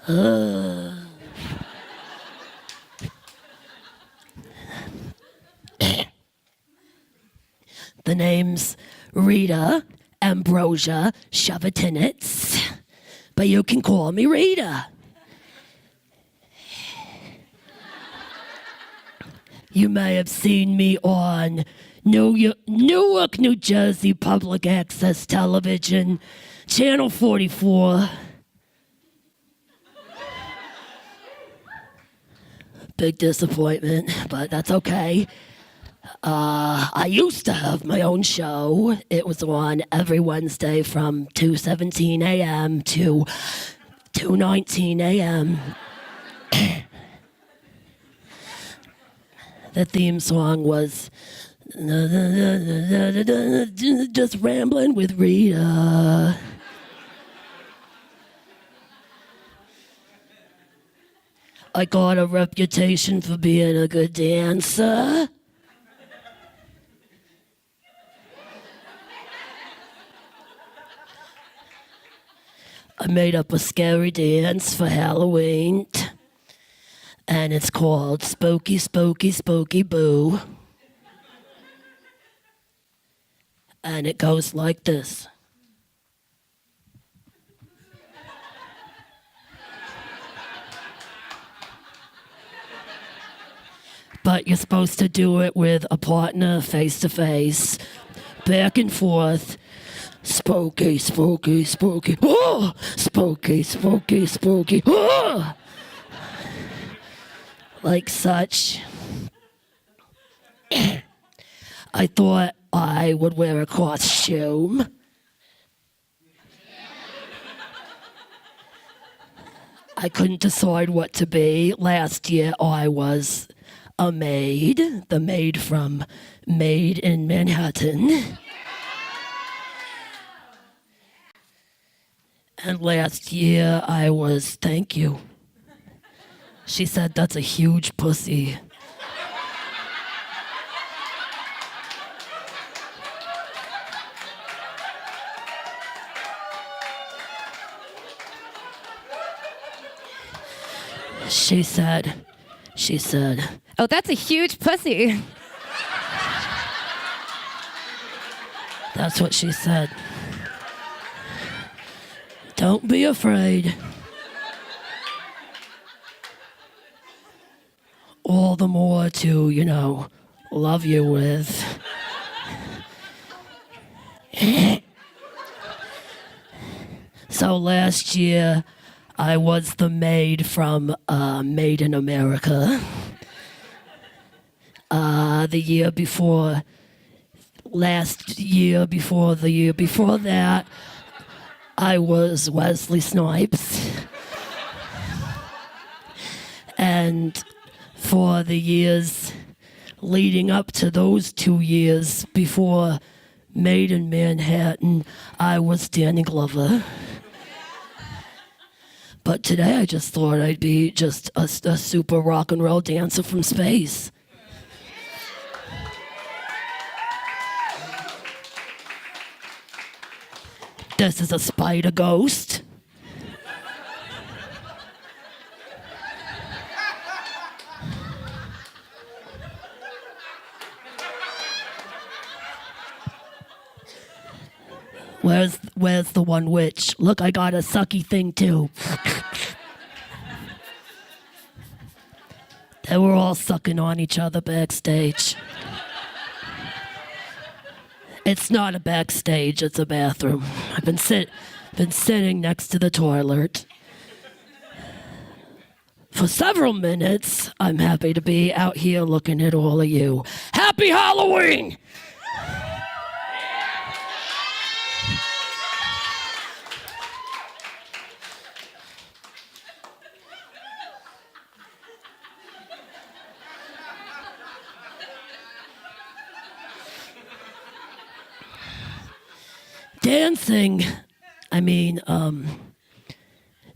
The name's Rita Ambrosia Shavatinitz, but you can call me Rita. You may have seen me on Newark, New Jersey Public Access Television, Channel 44. Big disappointment, but that's okay. I used to have my own show. It was on every Wednesday from 2:17 a.m. to 2:19 a.m. The theme song was Just Rambling with Rita. I got a reputation for being a good dancer. I made up a scary dance for Halloween, and it's called Spooky, Spooky, Spooky Boo. And it goes like this. But you're supposed to do it with a partner face to face, back and forth. Spooky, spooky, spooky. Oh! Spooky, spooky, spooky. Oh! Like such. I thought I would wear a costume. I couldn't decide what to be. Last year I was a maid, the maid from Maid in Manhattan. And last year I was, thank you. She said, that's a huge pussy. She said, oh, that's a huge pussy. That's what she said. Don't be afraid. All the more to, love you with. So last year, I was the maid from Made in America. The year before that, I was Wesley Snipes. And for the years leading up to those 2 years before Made in Manhattan, I was Danny Glover. But today I just thought I'd be just a super rock and roll dancer from space. This is a spider ghost. Where's the one witch? Look, I got a sucky thing too. They were all sucking on each other backstage. It's not a backstage, it's a bathroom. I've been sitting next to the toilet for several minutes. I'm happy to be out here looking at all of you. Happy Halloween!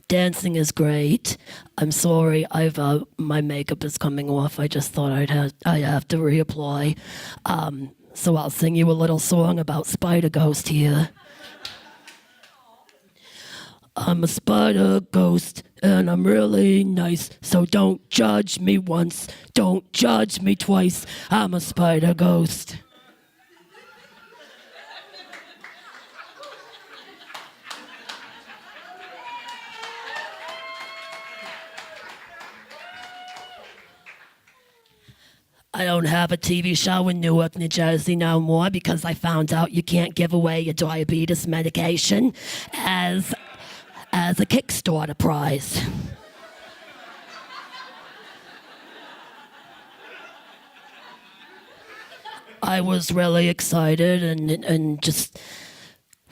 Dancing is great. I'm sorry, my makeup is coming off. I just thought I have to reapply. So I'll sing you a little song about Spider Ghost here. I'm a spider ghost, and I'm really nice. So don't judge me once, don't judge me twice. I'm a spider ghost. I don't have a TV show in Newark, New Jersey no more because I found out you can't give away your diabetes medication as a Kickstarter prize. I was really excited and just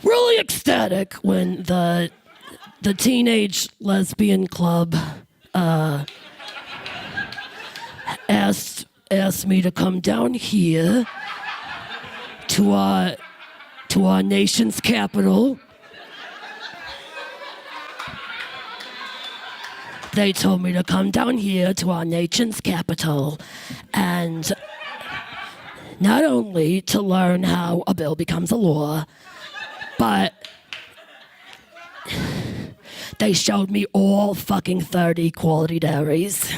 really ecstatic when the teenage lesbian club asked me to come down here to our nation's capital. They told me to come down here to our nation's capital and not only to learn how a bill becomes a law, but they showed me all fucking 30 quality dairies.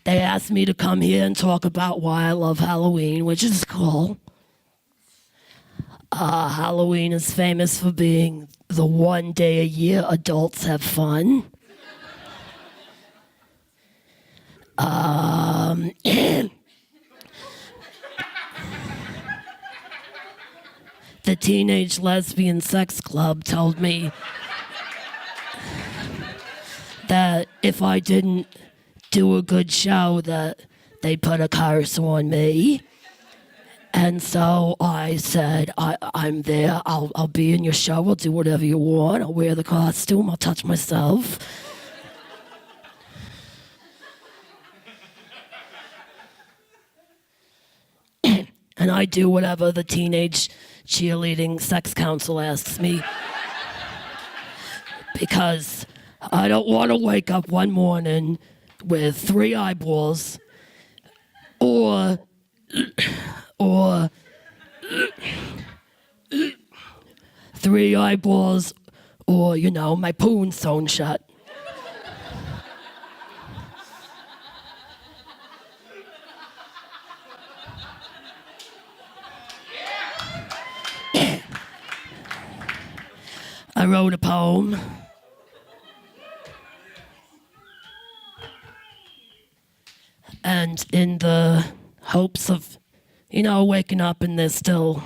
They asked me to come here and talk about why I love Halloween, which is cool. Halloween is famous for being the one day a year adults have fun. The Teenage Lesbian Sex Club told me that if I didn't do a good show that they'd put a curse on me. And so I said, I'm there, I'll be in your show, I'll do whatever you want, I'll wear the costume, I'll touch myself. And I do whatever the teenage cheerleading sex council asks me. Because I don't want to wake up one morning with 3 eyeballs or 3 eyeballs or, my poon sewn shut. I wrote a poem. And in the hopes of, waking up and there's still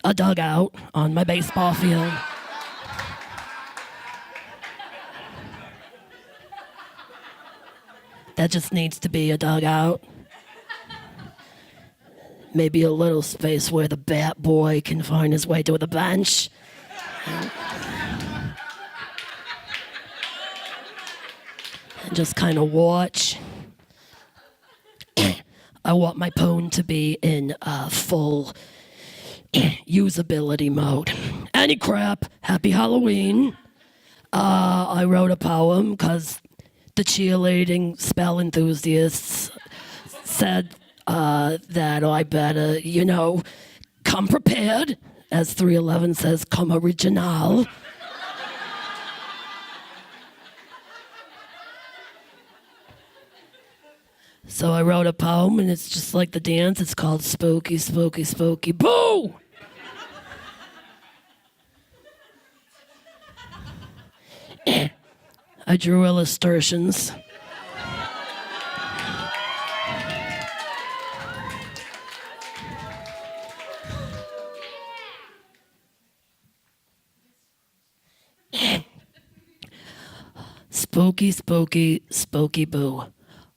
a dugout on my baseball field. That just needs to be a dugout. Maybe a little space where the bat boy can find his way to the bench. And just kind of watch. I want my poem to be in full usability mode. Any crap, happy Halloween. I wrote a poem because the cheerleading spell enthusiasts said that I better, come prepared. As 311 says, come original. So I wrote a poem, and it's just like the dance. It's called Spooky, Spooky, Spooky, Boo! I drew illustrations. Spooky, spooky, spooky boo.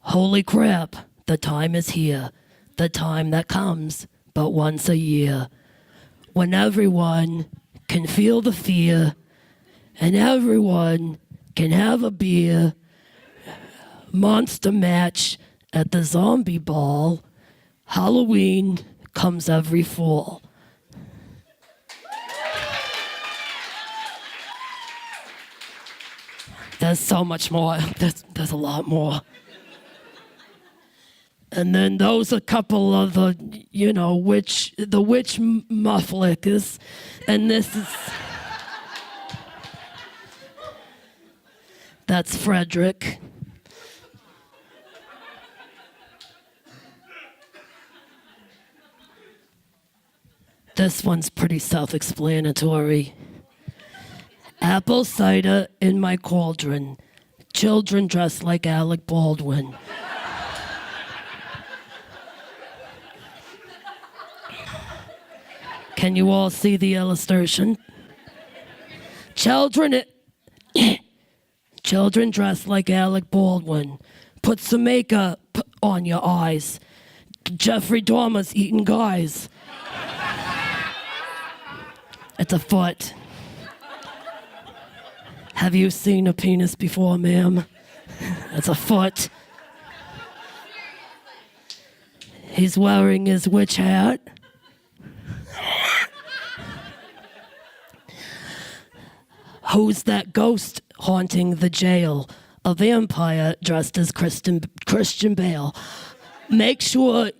Holy crap, the time is here. The time that comes but once a year. When everyone can feel the fear and everyone can have a beer. Monster match at the zombie ball. Halloween comes every fall. There's so much more. There's a lot more. And then those a couple of the witch mufflickers, and that's Frederick. This one's pretty self-explanatory. Apple cider in my cauldron. Children dressed like Alec Baldwin. Can you all see the illustration? Children dressed like Alec Baldwin. Put some makeup on your eyes. Jeffrey Dahmer's eating guys. It's a foot. Have you seen a penis before, ma'am? It's a foot. He's wearing his witch hat. Who's that ghost haunting the jail? A vampire dressed as Christian Bale. Make sure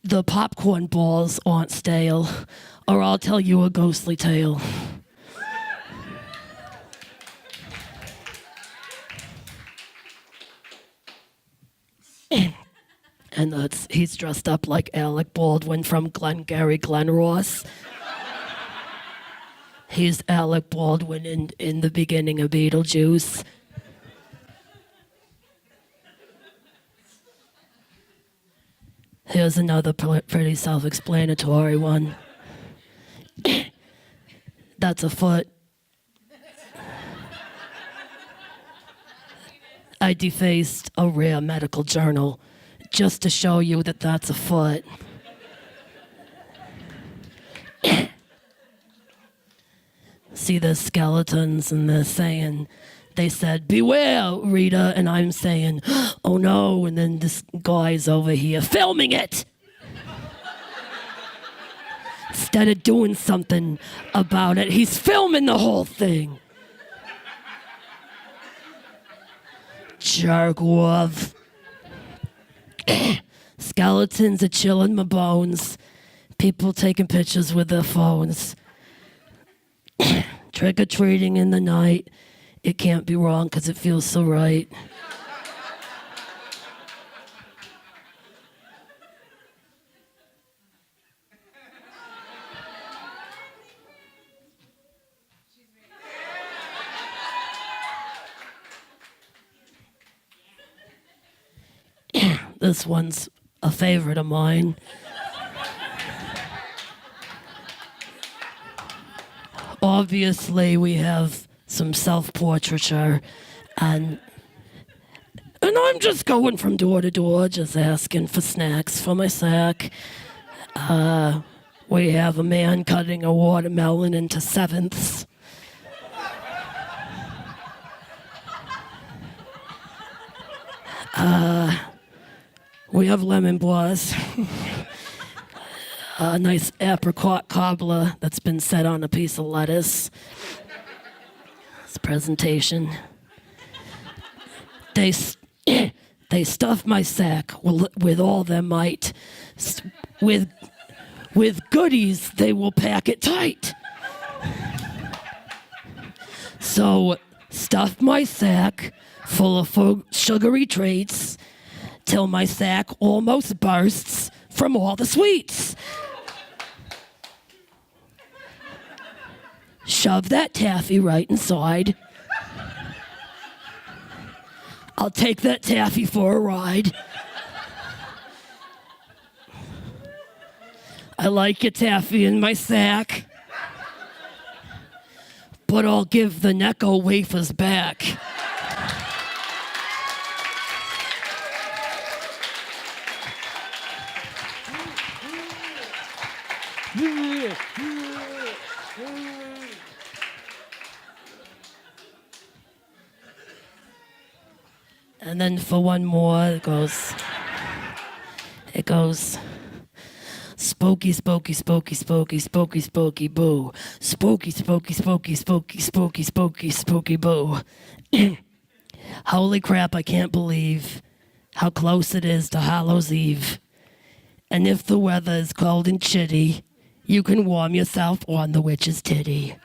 the popcorn balls aren't stale, or I'll tell you a ghostly tale. And he's dressed up like Alec Baldwin from Glengarry Glen Ross. He's Alec Baldwin in the beginning of Beetlejuice. Here's another pretty self-explanatory one. That's a foot. I defaced a rare medical journal just to show you that that's a foot. See the skeletons and they're saying, they said, beware, Rita, and I'm saying, oh no, and then this guy's over here filming it. Instead of doing something about it, he's filming the whole thing. Jerk-off. Skeletons are chilling my bones. People taking pictures with their phones. Trick-or-treating in the night. It can't be wrong because it feels so right. This one's a favorite of mine. Obviously, we have some self-portraiture, and I'm just going from door to door, just asking for snacks for my sack. We have a man cutting a watermelon into sevenths. We have lemon blast. A nice apricot cobbler that's been set on a piece of lettuce. This presentation. They stuff my sack with all their might. With goodies, they will pack it tight. So stuff my sack full of sugary treats till my sack almost bursts from all the sweets. Shove that taffy right inside. I'll take that taffy for a ride. I like your taffy in my sack, but I'll give the Necco wafers back. And then for one more, it goes, spooky, spooky, spooky, spooky, spooky, spooky, boo. Spooky, spooky, spooky, spooky, spooky, spooky, spooky, boo. Holy crap, I can't believe how close it is to Hallows Eve. And if the weather is cold and chitty, you can warm yourself on the witch's titty.